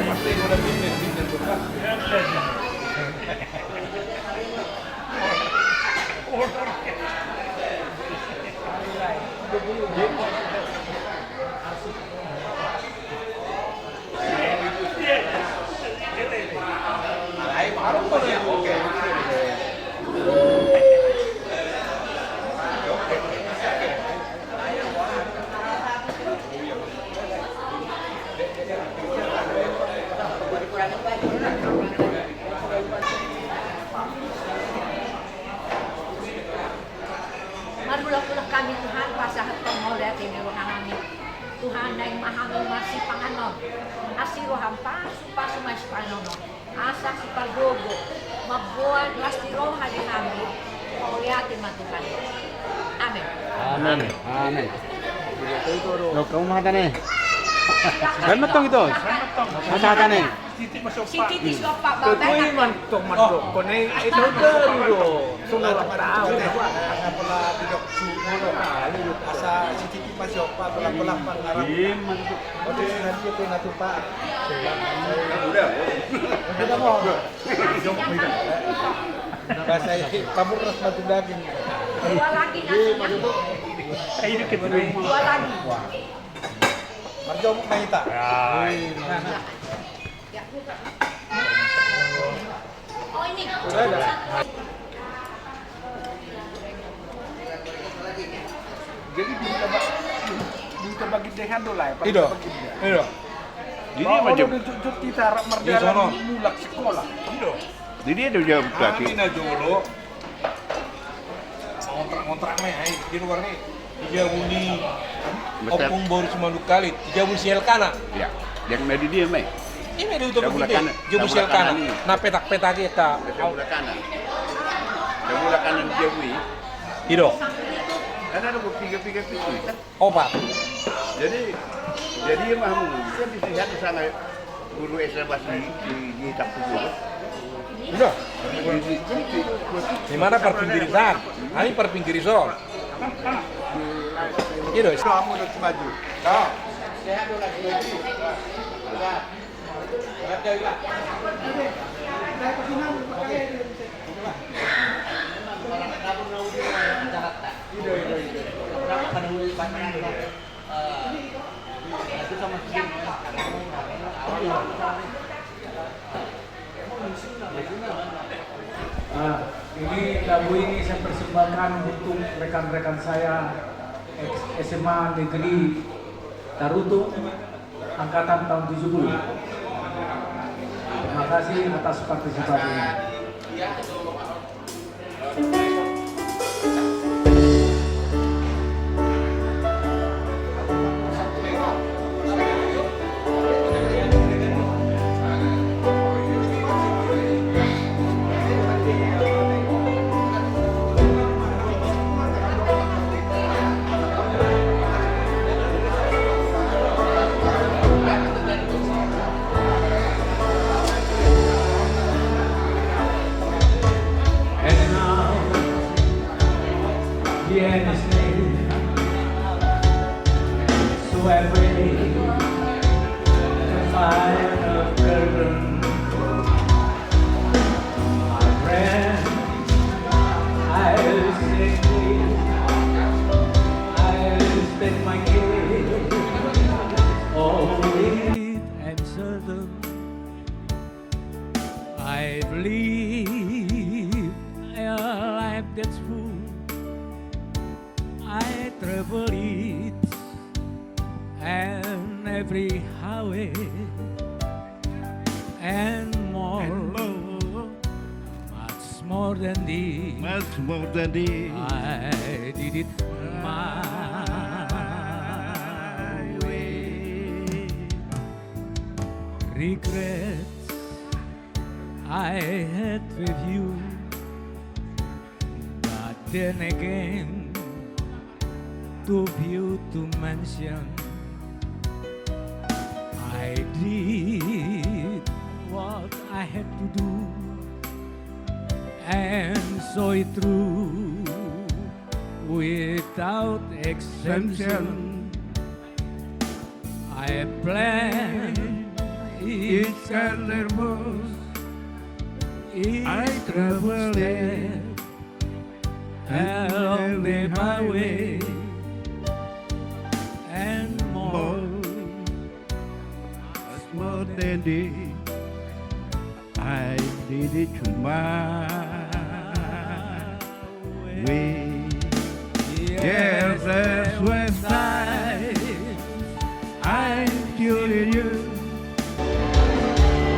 pasti udah pindah bekas. Marulah kami Tuhan pasahat pangoleh tiniwa kami Tuhan na yung mahaming masih panganon asiro hampa supa sumas panono asa si pagogo mabuan lastiro hari kami pauliatin matukan amin Amin. Amin. Loh, kamu mata nih. Selamat tong itu. Mata nih. si titi sopa Ketuai babay mantok mantok. Kone itu dulu. Sungai tahu. Pala bidok sumo kali asa sititi pa siopa pulang-pulang pangarap. Oke nanti itu natupa. Udah mau. Bahasa pamuras batu daging. dua lagi nasinya dua lagi Marjo Mahita. oh ini Udah ada. Jadi bisa bagi dehan dulu lah. Ido. Ido. Jadi macam cucut kita Di merdeka sono. mulak sekolah. Ido. Jadi ada jawab kaki. Kami na dulu. Kontrak nih, di luar nih. 3 uni. Opung baru semanduk kali. 3 uni sielkana. Ya. Yang dari dia, Mai. Ini ada untuk Sebelah begini. kanan. Jabu Sebelah sielkana. kanan ini. Nah petak-petak kita. Sebelah kanan. Sebelah kanan dia wi. Ido. Karena ada tiga pintu kan. Opat. Jadi ya mahu kan di sini sana guru SMA di Takubu. Udah. Di mana perpinggirisan? Ini perpinggirisan. Ido. Kamu udah maju. Kau. Ini lagu ini saya persembahkan untuk rekan-rekan saya SMA Negeri Tarutung angkatan tahun 70. Terima kasih atas partisipasinya. And now, the end is near. So I pray to find a curtain. My friend, I'll stay clean. I'll spend my case. Always and certain. I believe a life that's full. I travel it and every highway and more, much more than this. Much more than this. I did it my way. Regrets I had with you, but then again, too few to mention. I did what I had to do, and saw it through without exemption. I planned It's Carlermos. I travel there along the highway and more. More than this, I did it to my way. Yes, that's West Side. I'm tuning you.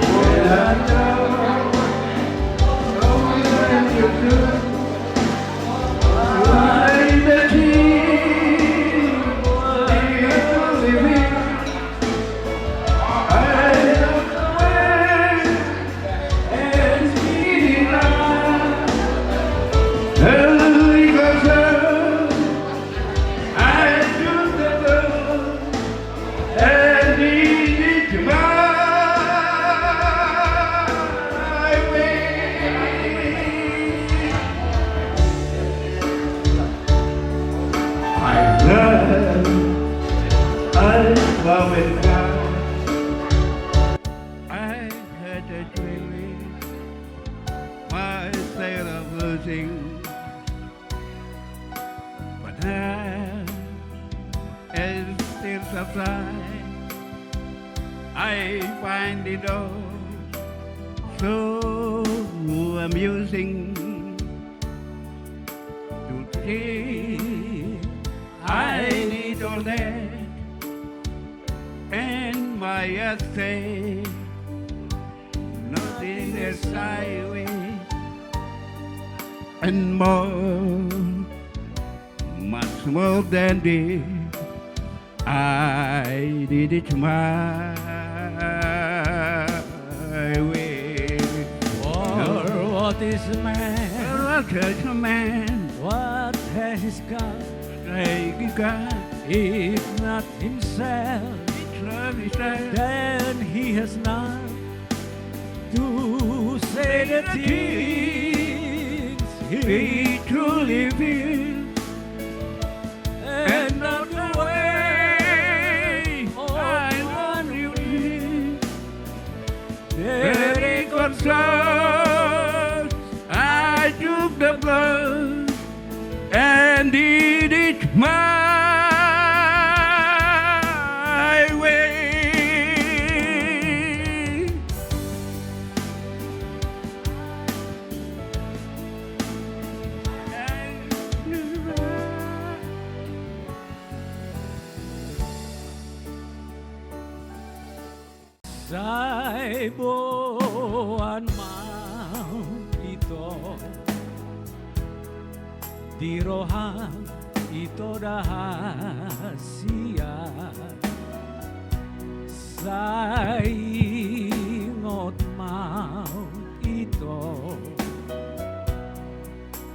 Well, I know what you do. Like the king, you're living. I look away and see it now. Early goes I took the road and needed my way. I love it now. I had a dream, my state of losing, but now, as still subside, I find it all so amusing to see. I need all that, and my essay, nothing as I wish, and more, much more than this, I did it my way. For what is man? What is a man? What has he got? If not himself, then he has not to say the things he truly feels, and not the way I want you to. Very concerned, I took the blood and did it my way. Saibuan mau ito dirohang ito dahasia saingot mau ito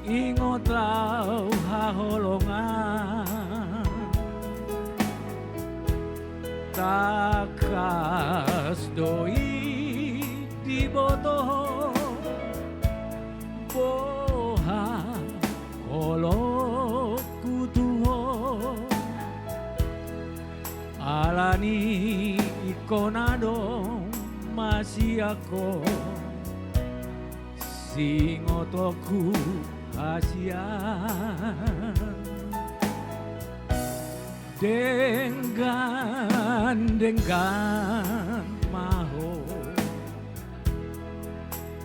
ingot law haholongan takas doi di boto boha kolo kutuho alani ikonado masih ako singotoku asian dengan maho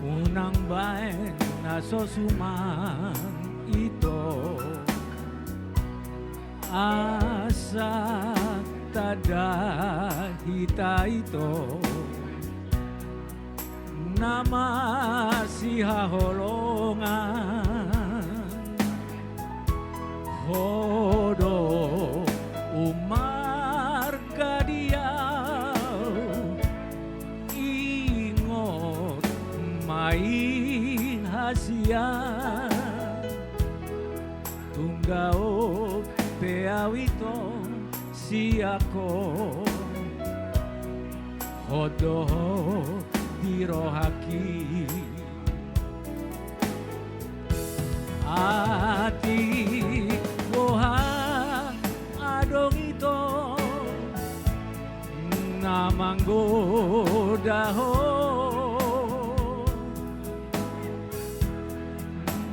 unang bayan naso sumang ito asa tada hita ito nama si haholongan hodo umar kadiau ingot main hasian tunggao peawito si ako hodo dirohaki ati boha adong ito nama manggoda ho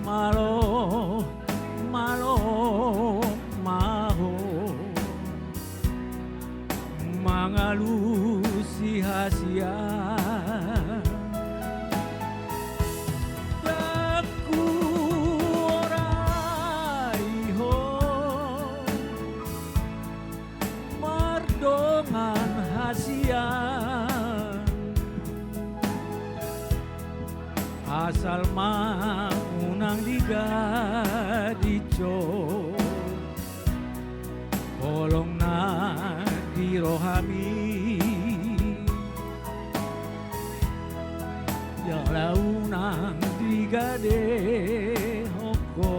malo malo maho mangalusi hasia aku orai ho mardongan hasia asal maunang digadico kolong na dirohami ya launang digade hoko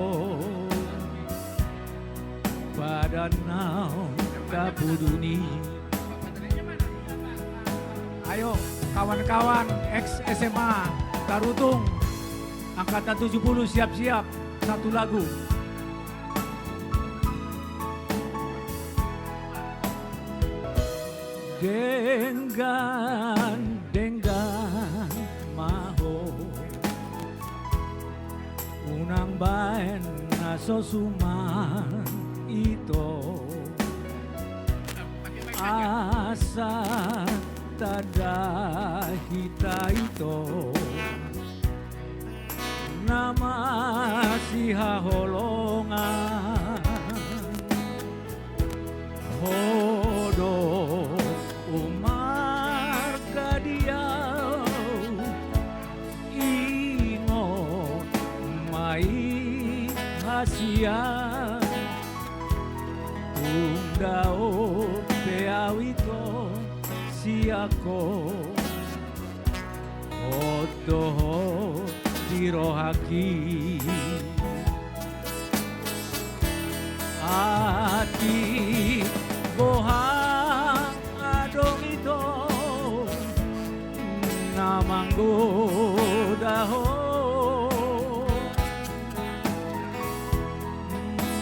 badan naon kapuduni. Ayo kawan-kawan ex SMA Tarutung angkatan 70 siap-siap satu lagu. Denggan maho unang baen naso suman ito asa tada hita ito nama si haholongan hodos umar kadiau ingo mai hasia tundao peawito siako otoho dirohaki ati boha adong ito namanggoda ho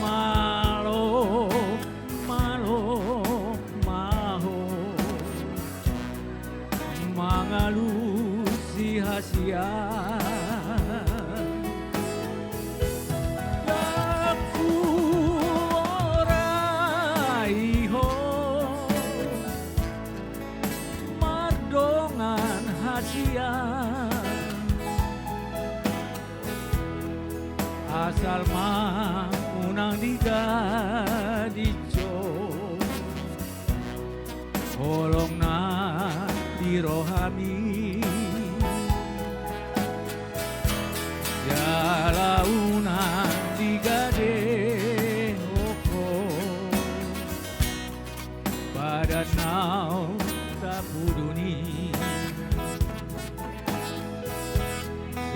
malo malo maho mangalusi hasia asal maunang digadico holong na dirohami jalaunang digade hoko badan nau tapuduni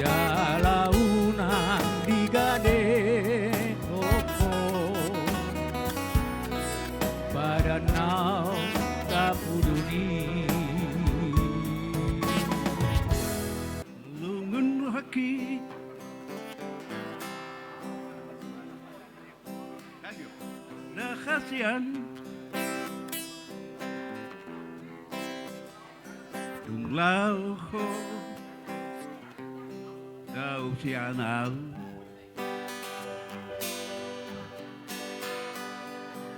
jalaunang digade hoko badan nau tapuduni lungun haki na khasian tunglau ho kau sianau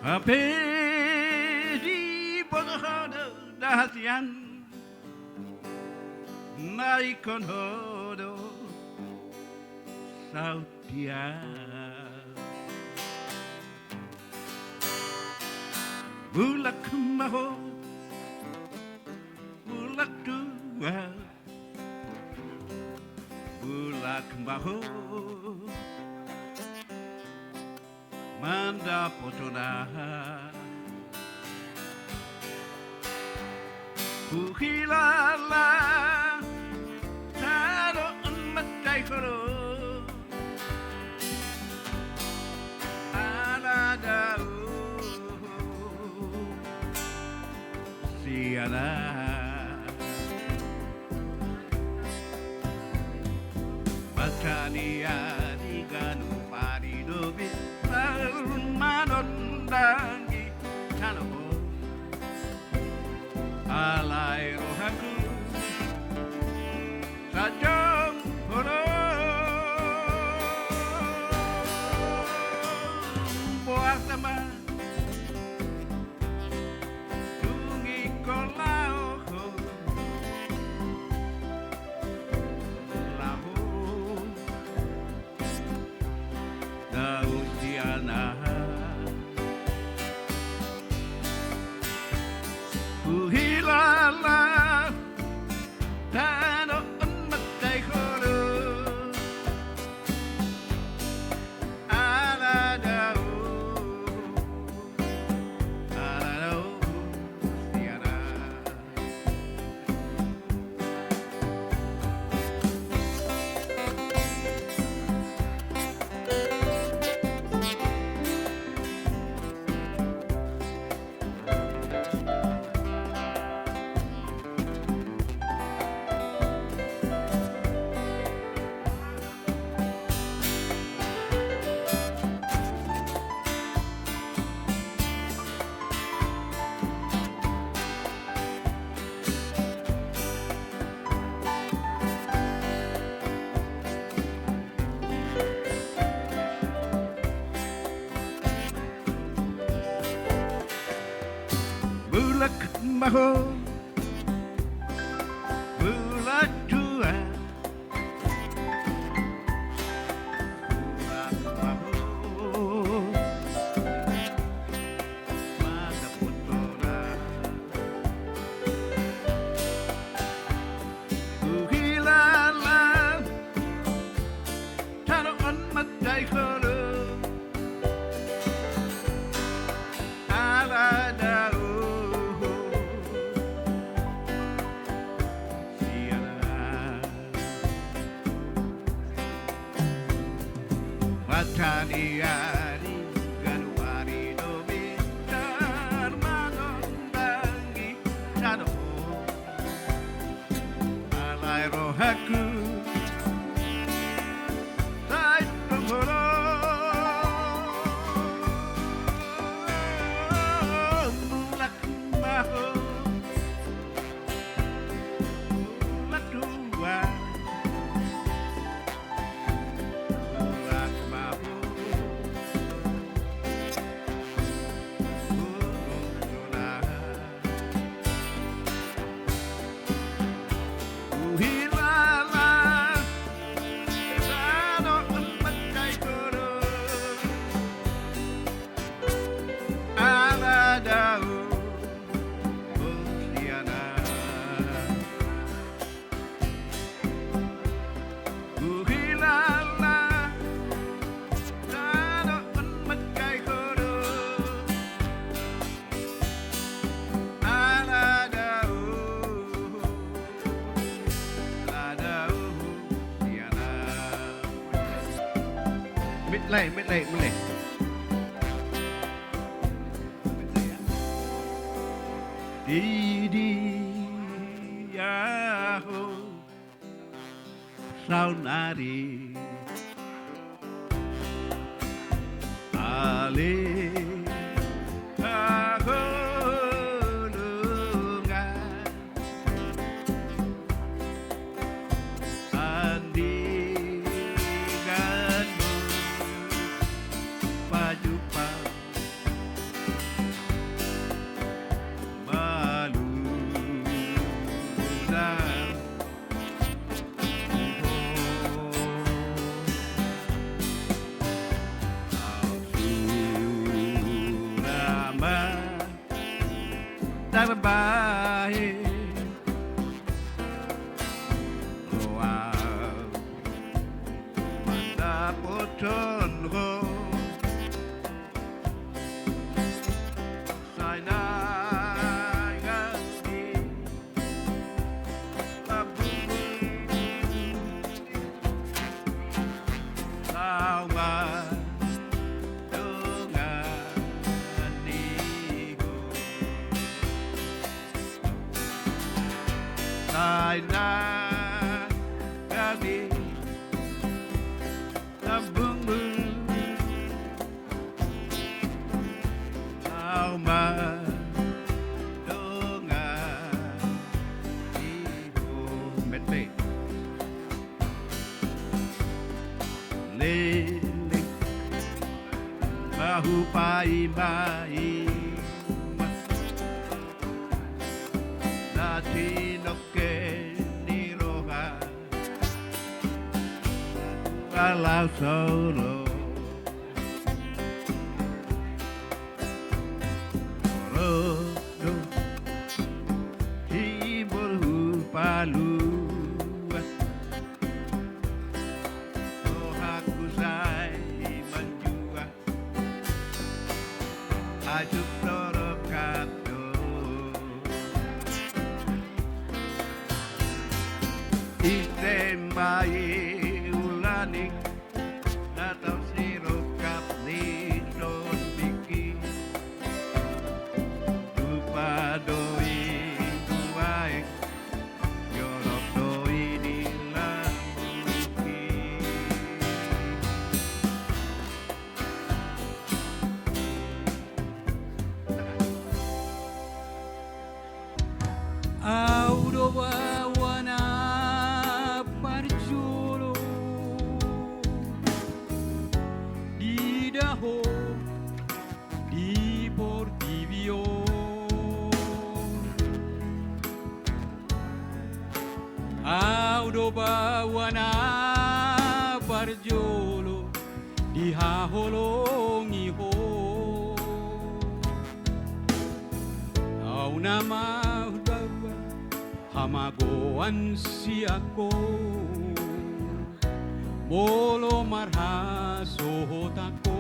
apa di bawah dahasian naikon hodo sautia bulak maho bulak dua bulak maho manda potona kuhilala taro matai koro aladau siana Batania diganu paridobi manondangi tanoho alai maho bulat dua bulat maho mata putora uhilalan taruhan matai koro Mataniari Januari Domitar Manondangi Sano Alai rohaku Tai Tumoro Mulak Maho Mulak Dua Mulai. Di yaho saunari ale kahulungan andinganmu pajupa terbaik wow mata potonho saya ngerti tapi sama Aina kami sambungmu sama dengan ibu medley liling bahu pai Kalau solo Rodo Hibur palu Tohaku say menjua Ajuk torok kato Itembai ulanik Natau sirokap ni don biki Tupadoi duaik Yorok doi di lambuki Audowa wana do bawana parjolo di haholongi ho au nama dawa hamagoan si ako bolo marhaso tako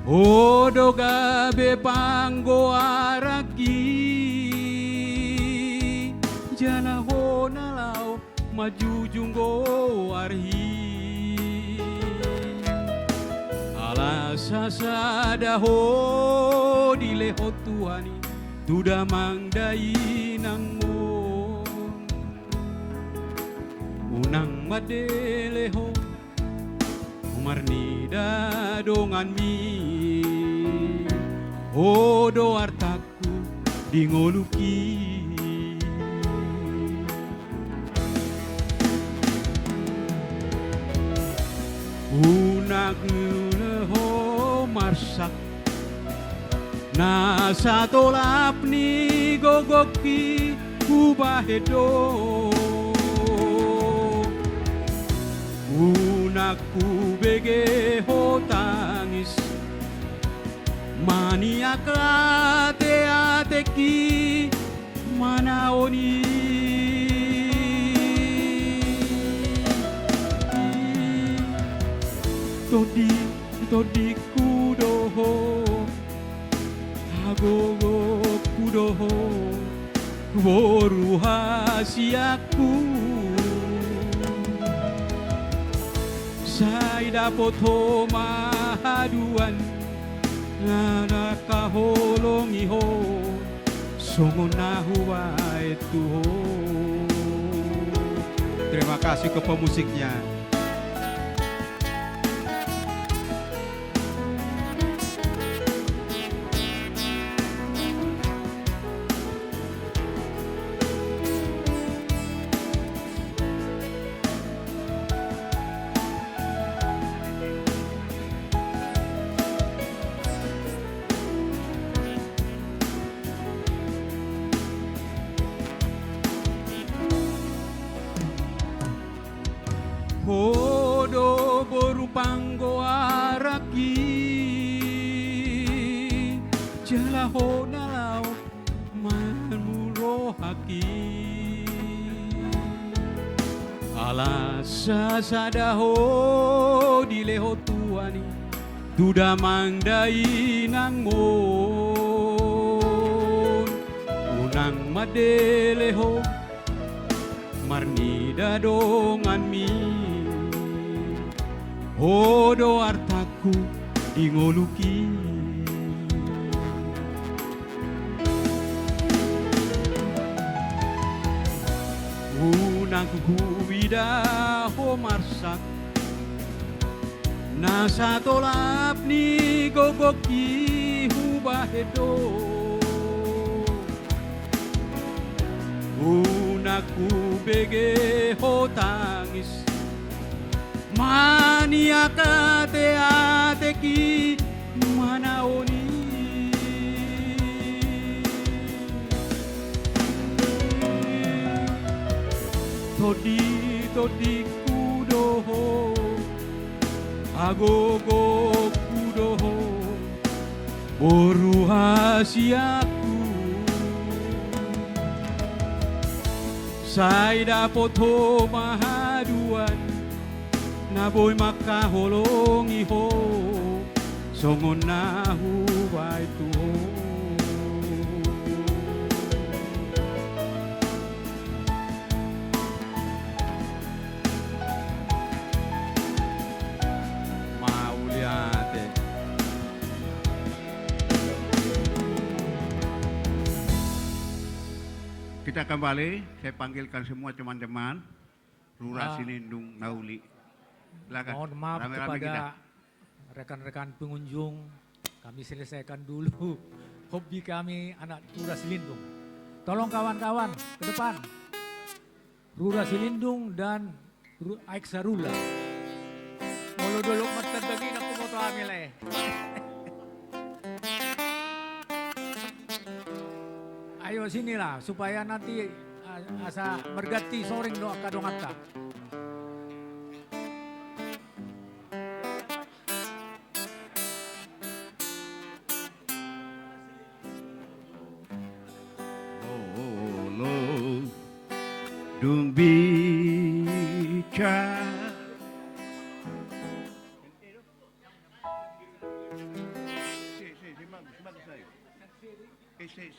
Odo gabe panggo araki Jana ho nalau maju junggo arhi Alasa sada ho dileho tuani Tuda mangdai nangmo Unang madeleho Marnida dongan mi Odo artaku dingoluki Unak leho marsak Nasa tolap ni gogoki kubahedo Unaku bege ho tangis Maniak ate ateki manaoni Todi kudoho Agogo kudoho Boru hasiaku Saya dapat ho mahaduan Nana kaholongi ho Songon nahuwa itu ho Terima kasih ke pemusiknya Hodo borupanggo araki Jala ho nalau manmulo haki Alasa sadaho dileho tuani Tuda mangdai nangmon Unang madeleho Marnida dongan mi Odo artaku dingoluki Unang kuwida ho marsak Nasa tolap ni gogoki hubahedo Unaku bege ho tangis Maniak ate ateki manaoni Todi kudoho Agogo kudoho Boru hasiaku Saya dapat ho mahaduan Naboy makaholongi ho Songon nahu waitu ho Mauliate Kita kembali, saya panggilkan semua teman-teman Lurah Silindung Nauli. Silakan. Mohon maaf Rame-rame kepada kita. rekan-rekan pengunjung, kami selesaikan dulu hobi kami anak Lurah Silindung. Tolong kawan-kawan ke depan. Lurah Silindung dan Aiksarula. Molo dulu matagagin ako mo to amile. Ayo sinilah supaya nanti asa berganti soring doa kadong atta. Lolo Dumbica. Sì.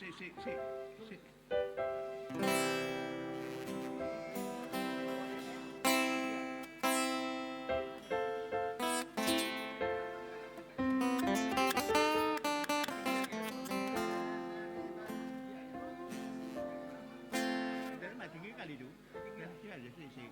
Tinggi kali itu. Sì.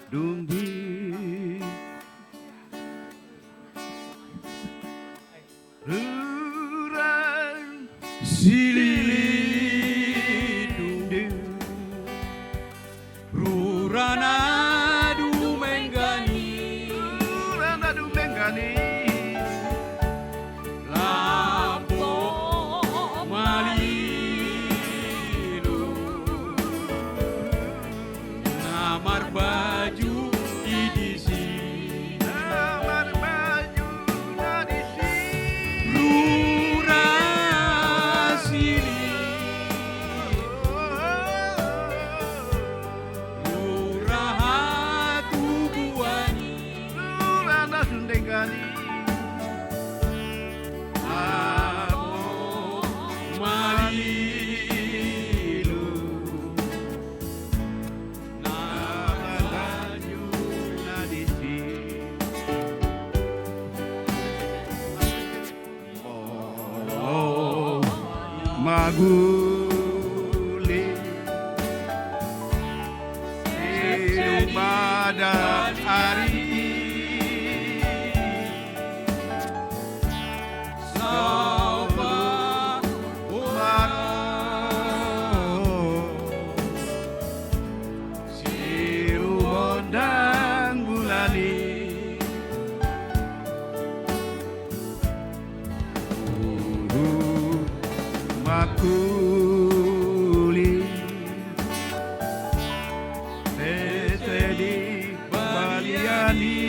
Dumbi Ruran Sili Dumbi Rurana Dumenggani Lapo Malilu Namar baju idisi Rura sili Rura hatu buani Lapo Malilu Maguli pada hari Soba Siru Hondang Bulani Makuli Tete di Baliani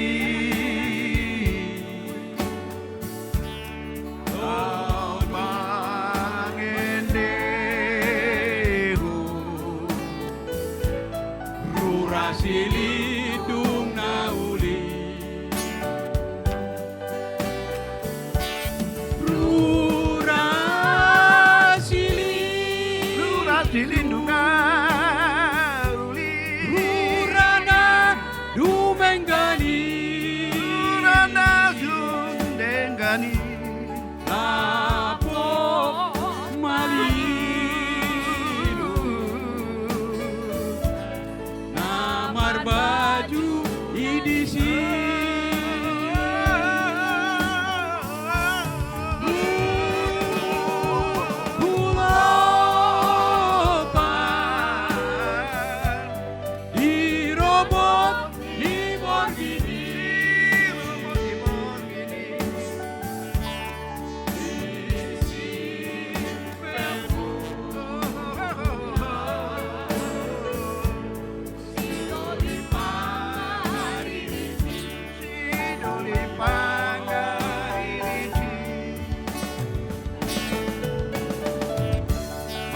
Mangendehu Rura silidung nauli Dilindungan Rurana Dumenggani Lapo Malilu Namar baju idisi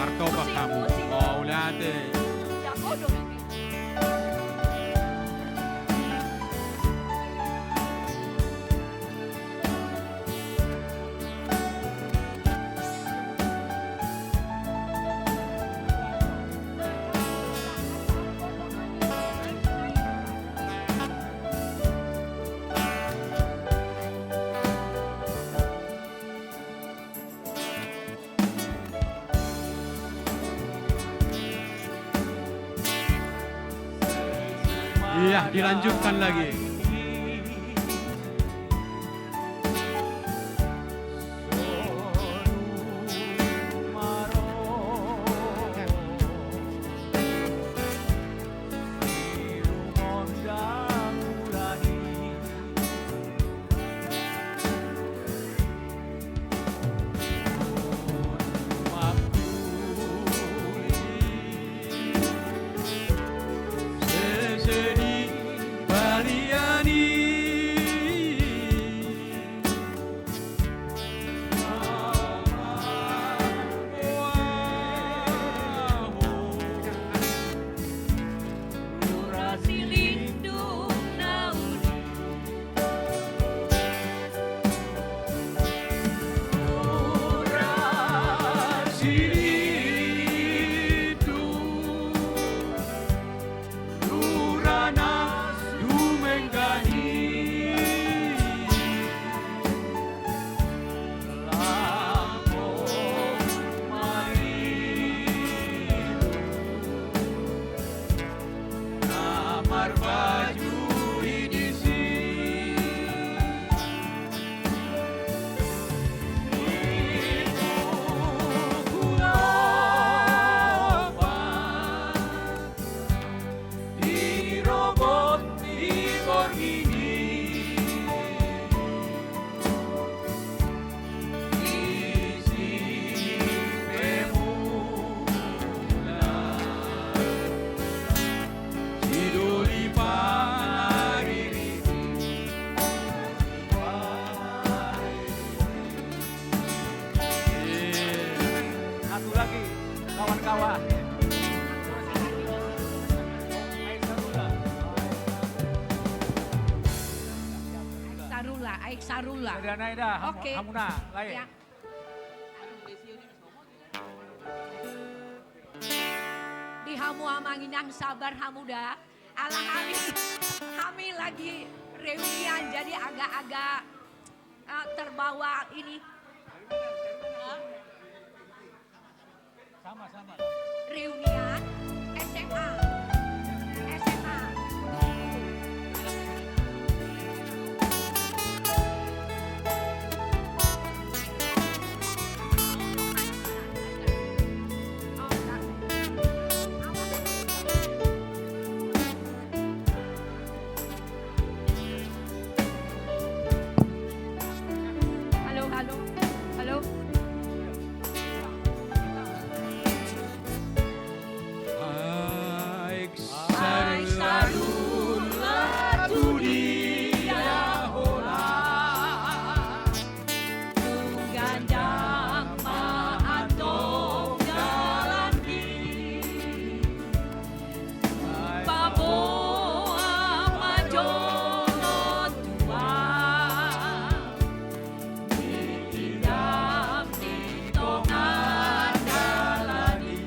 Martoba kamu, mau lihat Iya, dilanjutkan lagi. Satu lagi, kawan-kawan. Aik Sarula. Ada naida, Oke. hamuna, lain. Ya. Di hamu amanginang sabar hamuda. Alah kami lagi reunian jadi agak-agak terbawa ini. Sama-sama. Reunian SMA. SMA. Halo, halo. Halo. Aik Sarula dunia hola. Gandang maatong jalan di Paboa majono tua. Diidam di tongan dalani.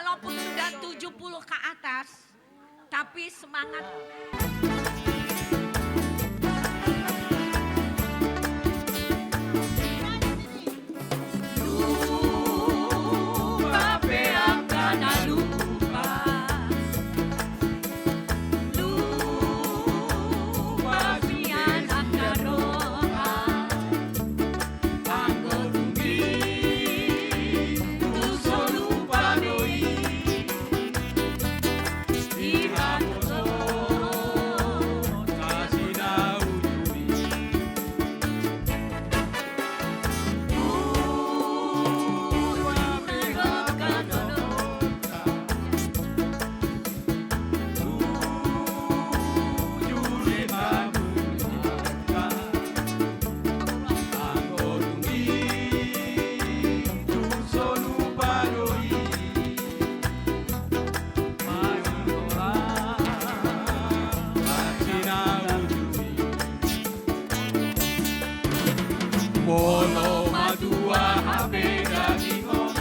walaupun sudah 70 ke atas, tapi semangat. Lupa peakan lupa, lupa pianak karoha, anggo tunggi, tuso lupa doi, iramoso, kasih tahu duri. Bolo madua habe dagingo,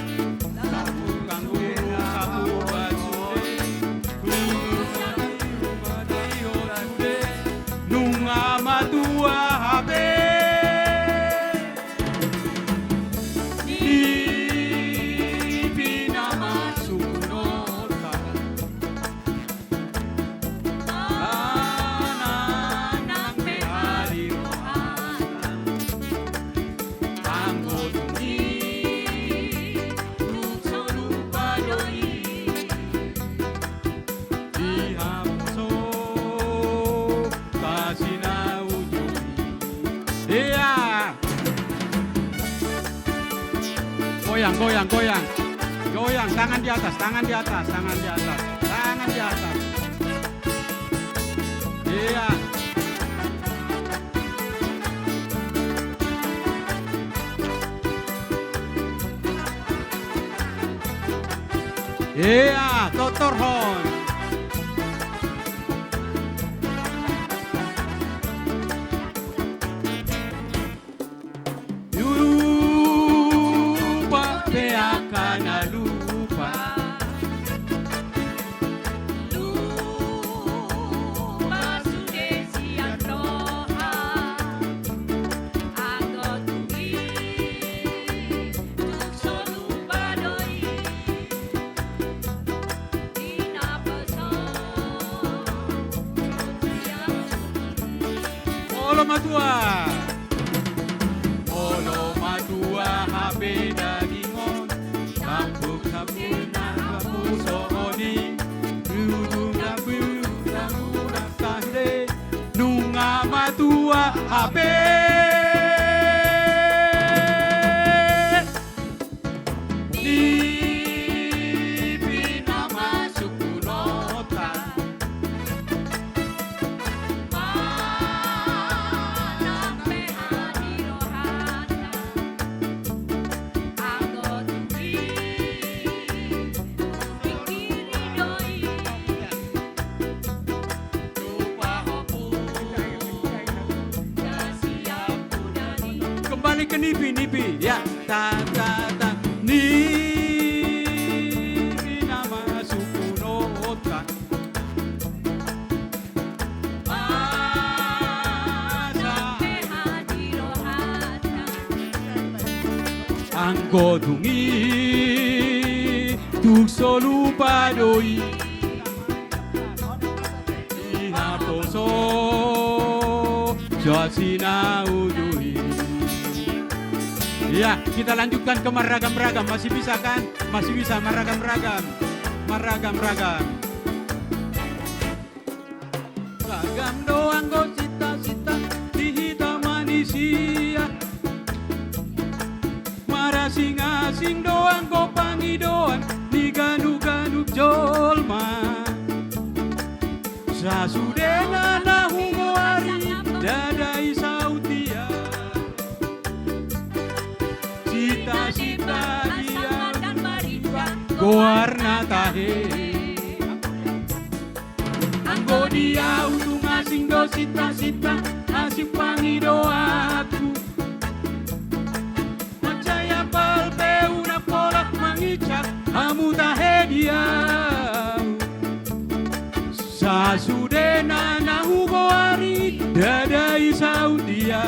sapu kanguru sapu basure, nunga madua habe, di pinama sunota, anak mehari goyang, goyang, goyang, goyang, tangan di atas, tangan di atas, tangan di atas, tangan di atas. Iya. Iya, totorhon. Lupa peakan lupa, lupa sudah siang roha, anggo tunggi, tuso lupa doi, inapeso, Bolo madua. Bolo madua habe dagingon, kampuk sabun kamu sooni, dudung nabu namu nakande, nunga madua habe. Di pinama sukunota, anak mehari rohana, anggo tunggi, pikiri doi, lupa hopu, siap kudani. kembali ke nipi-nipi ya, ta ta ta nipi nama sukunota, asa Mehari rohana, anggo dungi tukso lupa doi, ihaposo jasina udui. Ya, kita lanjutkan ke meragam-ragam. Masih bisa kan? Masih bisa meragam-ragam. Meragam-ragam. Ragam doang go cita-cita dihita manusia. Marasing-asing doang go pangidoan di ganu-ganu jolma. Sasudenga na humawari dadai sautia. Cita-cita dia dan barita, goarna tahe. Anggo dia untung asing do cita-cita asing pangidoaku. Macaya palpe una pola mangicak amu tahe dia. Sasudena na hugoari dadai saudia.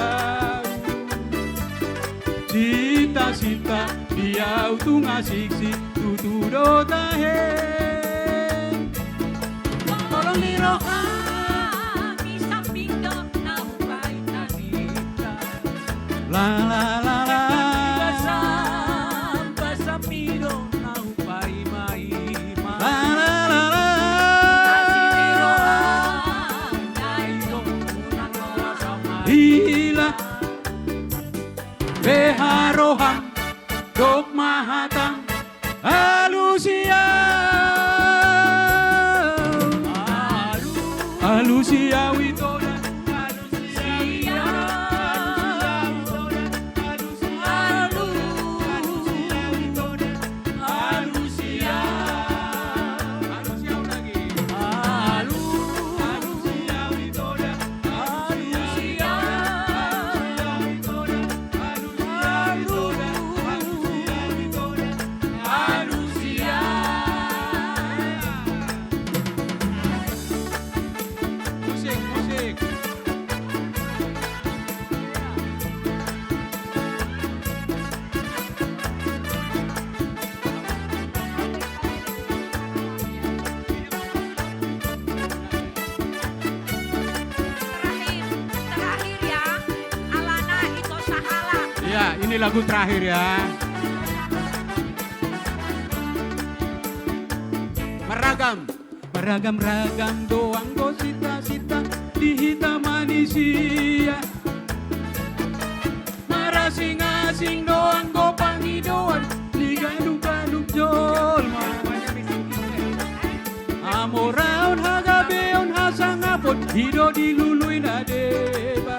Cita-cita dia tu ngasiksi tuturo tahe. Tolong niroha bisa pindah nampai tanita. La la la la. Basa piro naupai mai mai. La la la la. Hila Beharoham Dok Mahatang Alusia Alusia Witoda Alusia Witoda Alusia Alusia lagi Alusia Witoda Alusia Musik, musik. Terakhir ya, Alana Ito Sahala. Ya, ini lagu terakhir ya. Meragam, meragam-ragam doang go sita-sita di hitam manusia. Marasing-asing doang go pangidoan di gadung-gadung jol. Amoraon hagabeon hasangapon hido dilului nadeba.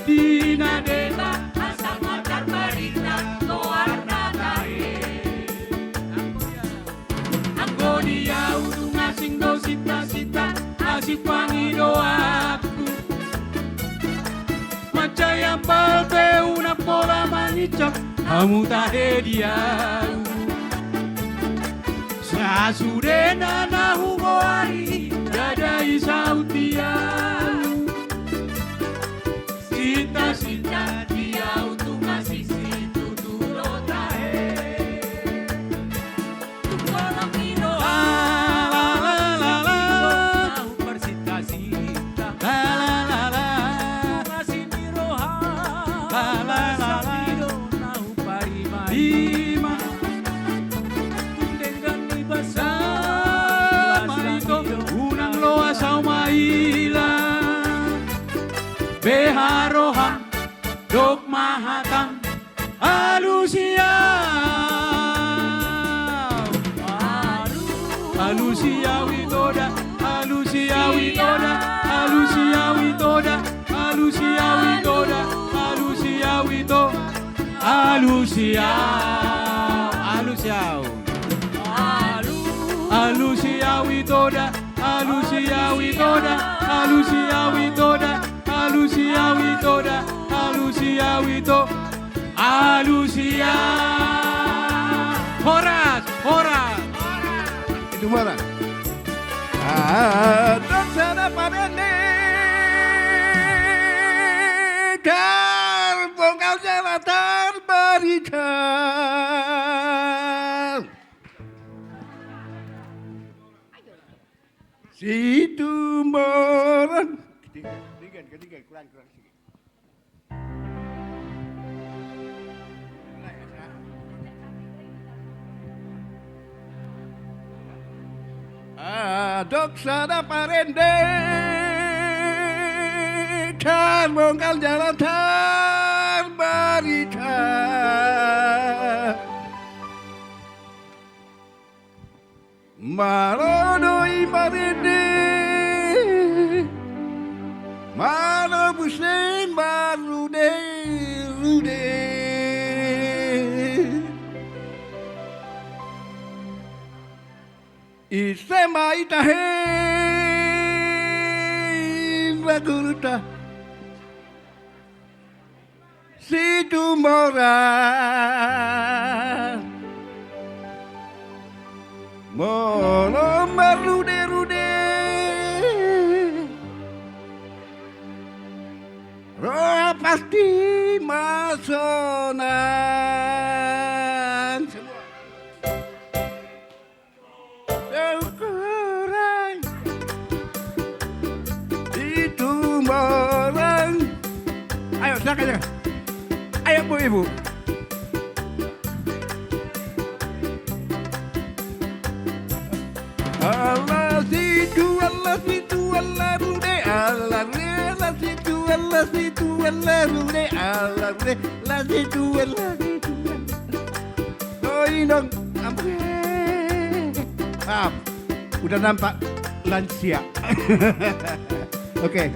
Di nadeba Asal matar barita Luarna tae. Anggo dia udung asing do sita-sita asik pangido aku. Macaya palpe una pola manicam kamu tahe dia. Sasudena na hugoari dadai sautia. Cita-cita dia untuk ngasih situ tuturo tahe. Tolong niro La la la la la. Nau persita-sita. La la la la. Kasih niroha La la la la. Piro naupai mai. Lima Dengan ibasa Marito unang loa sa umaila. Beharoham Dok Mahatang Alusia Alusia Witoda Alusia Witoda Alusia Witoda Alusia Witoda Alusia Wito Alusia Alusia Alusia Witoda Alusia Witoda Alusia Witoda Alusia Witoda Alusia Wito Alusia Horas Horas Itu mana? Dok sana parene dan bongkar jalatan barikan. Situ moran. Ketiga kurang sedikit. Dok sana parende kan bongkar jalatan barikan. Marodoi parende Mano busen barude rude. Isema itahe baguruta. Situ mora Mono marude rude di masonan. Semua. Kurang itu orang. Ayo silakan. Ayo Bu Ibu. Allah situ Allah bude Allah re Allah situ Allah bude Allah re Allah situ Oi dong maaf udah nampak lansia. Oke.